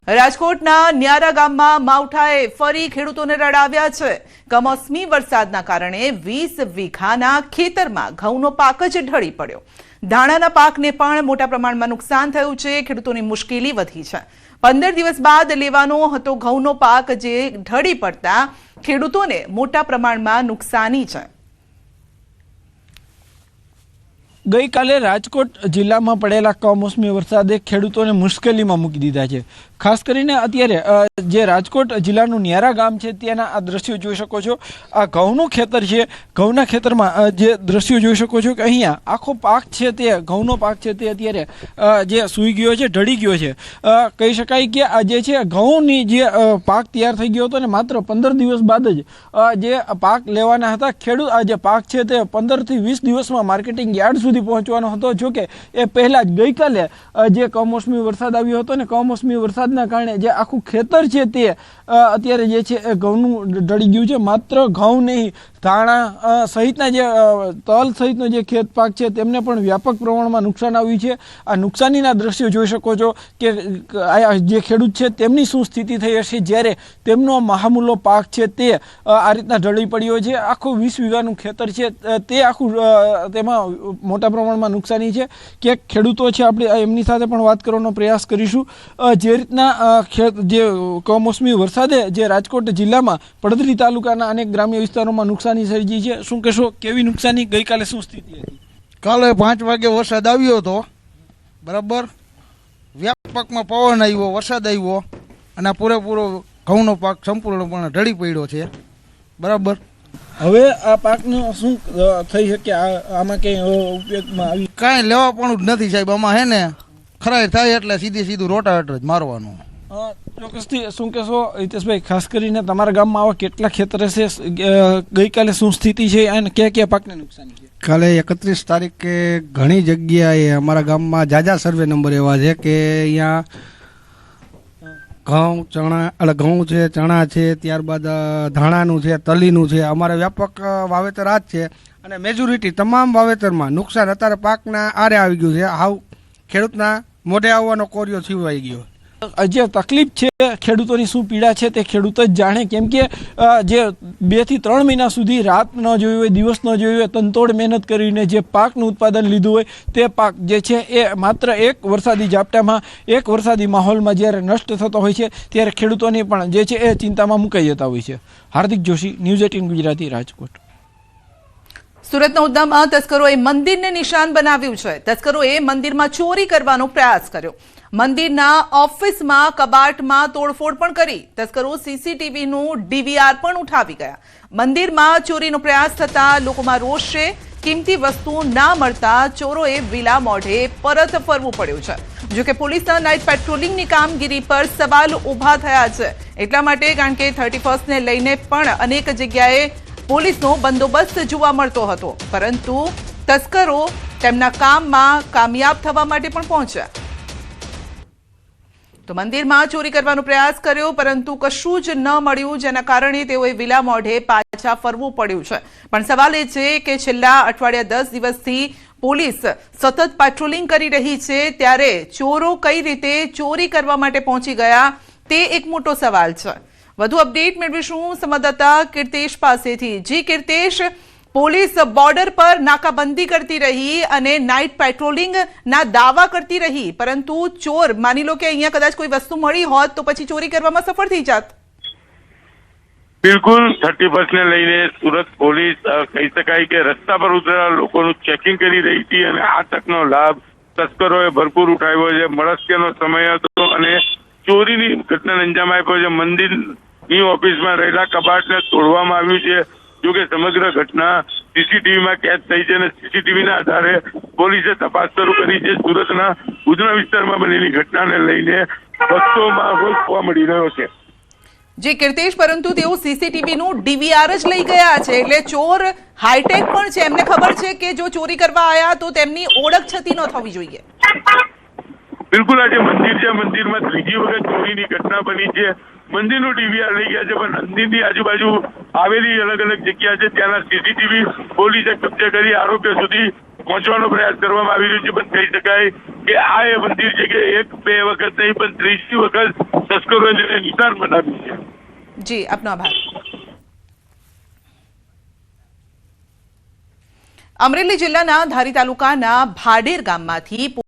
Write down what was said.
રાજકોટના ન્યારા ગામમાં માવઠાએ ફરી ખેડૂતોને રડાવ્યા છે। કમોસમી વરસાદના કારણે 20 વીઘાના ખેતરમાં ઘઉંનો પાક જ ઢળી પડ્યો। ધાણાના પાકને પણ મોટા પ્રમાણમાં નુકસાન થયું છે। ખેડૂતોની મુશ્કેલી વધી છે। 15 દિવસ બાદ લેવાનો હતો ઘઉંનો પાક, જે ઢળી પડતા ખેડૂતોને મોટા પ્રમાણમાં નુકસાની છે। गई काले राजकोट जिला में पड़ेला कमोसमी वरसादे खेडूतोने मुश्केली में मूकी दीधा है। खास करीने अत्यारे जे राजकोट जिल्लानुं न्यारा गाम छे त्याना आ दृश्यो जोई शको छो। आ घऊनुं खेतर छे। घऊना खेतरमां जे दृश्यो जोई शको छो के अहींया आखो पाक छे ते घऊनो पाक छे ते अत्यारे जे सूई गयो छे, ढળી गयो छे। कही शकाय के आ जे छे घऊनी जे पाक तैयार थई गयो हतो ने मात्र 15 दिवस बाद ज जे पाक लेवाना हता। खेडूत आ जे पाक छे ते 15 થી 20 દિવસમાં मार्केटिंग यार्ड सुधी पहोंचवानो हतो। जो के ए पहला ज गई काले जे कमोसमी वरसाद आव्यो हतो ने कमोसमी वरसादना कारणे जे आखुं खेतर छे ते अत्यारे जे छे घऊनुं ढળી गयुं छे। मात्र घऊं नहीं, धाणा सहितना जे तल सहितनो जे खेत पाक छे तेमने पण व्यापक प्रमाणमां नुकसान आव्युं छे। आ नुकसानीना दृश्यो जोई शको छो के जे खेडूत छे तेमनी शुं स्थिति थई हशे ज्यारे तेमनो महामूलो पाक छे ते आ रीतना ढળી પડ્યો છે। आखું 20 વીઘાનું ખેતર છે તે આખું તેમાં મોટા પ્રમાણમાં નુકસાની છે। કે ખેડૂતો છે આપણે એમની સાથે પણ વાત કરવાનો પ્રયાસ કરીશું। જે રીતના જે કમોસમી વરસાદે જે રાજકોટ જિલ્લામાં પડધરી તાલુકાના અનેક ગ્રામ્ય વિસ્તારોમાં નુકસાની સર્જી છે, શું કહેશો, કેવી નુકસાની, ગઈકાલે શું સ્થિતિ હતી? કાલે 5 વાગે વરસાદ આવ્યો હતો, બરાબર, વ્યાપકમાં પવન આવ્યો, વરસાદ આવ્યો અને પૂરેપૂરો ઘઉંનો પાક સંપૂર્ણપણે ઢળી પડ્યો છે, બરાબર। હવે આ પાકનું શું થઈ શકે? આમાં કઈ ઉપયોગમાં આવી? કાંઈ લેવા પણ જ નથી સાહેબ। આમાં હે ને ખરાઈ થાય એટલે સીધું રોટાવેટર જ મારવાનું। ચોક્કસથી શું કહેશો હિતેશભાઈ, ખાસ કરીને તમારા ગામમાં આવા કેટલા ખેતર હશે? ગઈકાલે શું સ્થિતિ છે અને કયા કયા પાકને નુકસાન છે? કાલે 31 તારીખે ઘણી જગ્યાએ અમારા ગામમાં જાજા સર્વે નંબર એવા છે કે અહીંયા ઘઉં, ચણા, એટલે ઘઉં છે, ચણા છે, ત્યારબાદ ધાણાનું છે, તલીનું છે। અમારે વ્યાપક વાવેતર આ જ છે અને મેજોરિટી તમામ વાવેતરમાં નુકસાન અત્યારે પાકના આરે આવી ગયું છે। હાવ ખેડૂતના મોઢે આવવાનો કોરિયો છીવાઈ ગયો। જે તકલીફ છે ખેડૂતોની, શું પીડા છે તે ખેડૂત જ જાણે। કેમ કે જે 2 થી 3 મહિના સુધી રાત ન જોઈ હોય, દિવસ ન જોઈ હોય, તનતોડ મહેનત કરીને જે પાકનું ઉત્પાદન લીધું હોય તે પાક જે છે એ માત્ર એક વરસાદી ઝાપટામાં, એક વરસાદી માહોલમાં જ્યારે નષ્ટ થતો હોય છે ત્યારે ખેડૂતોની પણ જે છે એ ચિંતામાં મુકાઈ જતા હોય છે। હાર્દિક જોશી, ન્યૂઝ 18 ગુજરાતી, રાજકોટ। સુરતના ઉધનામાં તસ્કરોએ મંદિરને નિશાન બનાવ્યું છે। તસ્કરોએ મંદિરમાં ચોરી કરવાનો પ્રયાસ કર્યો। મંદિરના ઓફિસમાં કબાટમાં તોડફોડ પણ કરી। તસ્કરો સીસીટીવીનું ડીવીઆર પણ ઉઠાવી ગયા। મંદિરમાં ચોરીનો પ્રયાસ થતા લોકોમાં રોષ છે। કિંમતી વસ્તુ ના મળતા ચોરોએ વિલા મોઢે પરત ફરવું પડ્યું છે। જો કે પોલીસના નાઇટ પેટ્રોલિંગની કામગીરી પર સવાલ ઊભા થયા છે। એટલા માટે કારણ કે 31ને લઈને પણ અનેક જગ્યાએ પોલીસનો બંદોબસ્ત જોવા મળતો હતો, પરંતુ તસ્કરો તેમના કામમાં કામયાબ થવા માટે પણ પહોંચ્યા। તો મંદિરમાં ચોરી કરવાનો પ્રયાસ કર્યો, પરંતુ કશું જ ન મળ્યું, જેના કારણે તેઓએ વિલા મોઢે પાછા ફરવું પડ્યું છે। પણ સવાલ એ છે કે છેલ્લા અઠવાડિયા 10 દિવસથી પોલીસ સતત પેટ્રોલિંગ કરી રહી છે, ત્યારે ચોરો કઈ રીતે ચોરી કરવા માટે પહોંચી ગયા તે એક મોટો સવાલ છે। વધુ અપડેટ મેળવીશું સંવાદદાતા કીર્તેશ પાસેથી। જી કીર્તેશ, પોલીસ બોર્ડર પર નાકાબંધી કરતી રહી અને નાઇટ પેટ્રોલિંગના દાવા કરતી રહી, પરંતુ ચોર, માની લો કે અહીંયા કદાચ કોઈ વસ્તુ મળી હોત તો પછી ચોરી કરવામાં સફળ થઈ જાત। બિલકુલ, 31ને લઈને સુરત પોલીસ કહી શકાય કે રસ્તા પર ઉતરેલા લોકોનું ચેકિંગ કરી રહી હતી અને આ તકનો લાભ તસ્કરોએ ભરપૂર ઉઠાવ્યો છે। મળસ્કેનો સમય હતો અને ચોરીની ઘટનાને અંજામ આપ્યો છે। મંદિરની ઓફિસમાં રહેલા કબાટને તોડવામાં આવ્યું છે। જો કે સમગ્ર ઘટના સીસીટીવીમાં કેદ થઈ છે અને સીસીટીવીના આધારે પોલીસે તપાસ શરૂ કરી છે। સુરતના ઉધના વિસ્તારમાં બનેલી ઘટનાને લઈને ભક્તોમાં રોષ જોવા મળી રહ્યો છે। જે કીર્તેશ, પરંતુ તેઓ સીસીટીવીનું ડીવીઆર જ લઈ ગયા છે, એટલે ચોર હાઈટેક પણ છે। એમને ખબર છે કે જો ચોરી કરવા આવ્યા તો તેમની ઓળખ છતી ન થવી જોઈએ। બિલકુલ, આજે મંદિર છે, મંદિરમાં ત્રીજી વખત ચોરીની ઘટના બની છે। મંદિરનું ડીવીઆર લઈ ગયા છે, પણ મંદિરની આજુબાજુ આવેલી અલગ અલગ જગ્યા છે ત્યાંના સીસીટીવી પોલીસે કબજે કરી આરોપીઓ સુધી પહોંચવાનો પ્રયાસ કરવામાં આવી રહ્યો છે, પણ કહી શકાય કે આ એ મંદિર છે કે 1-2 વખત નહીં પણ 30મી વખત તસ્કરોએ તેને નિશાન બનાવ્યું છે. જી, આપનો આભાર. અમરેલી જિલ્લાના ધારી તાલુકાના ભાડેર ગામમાંથી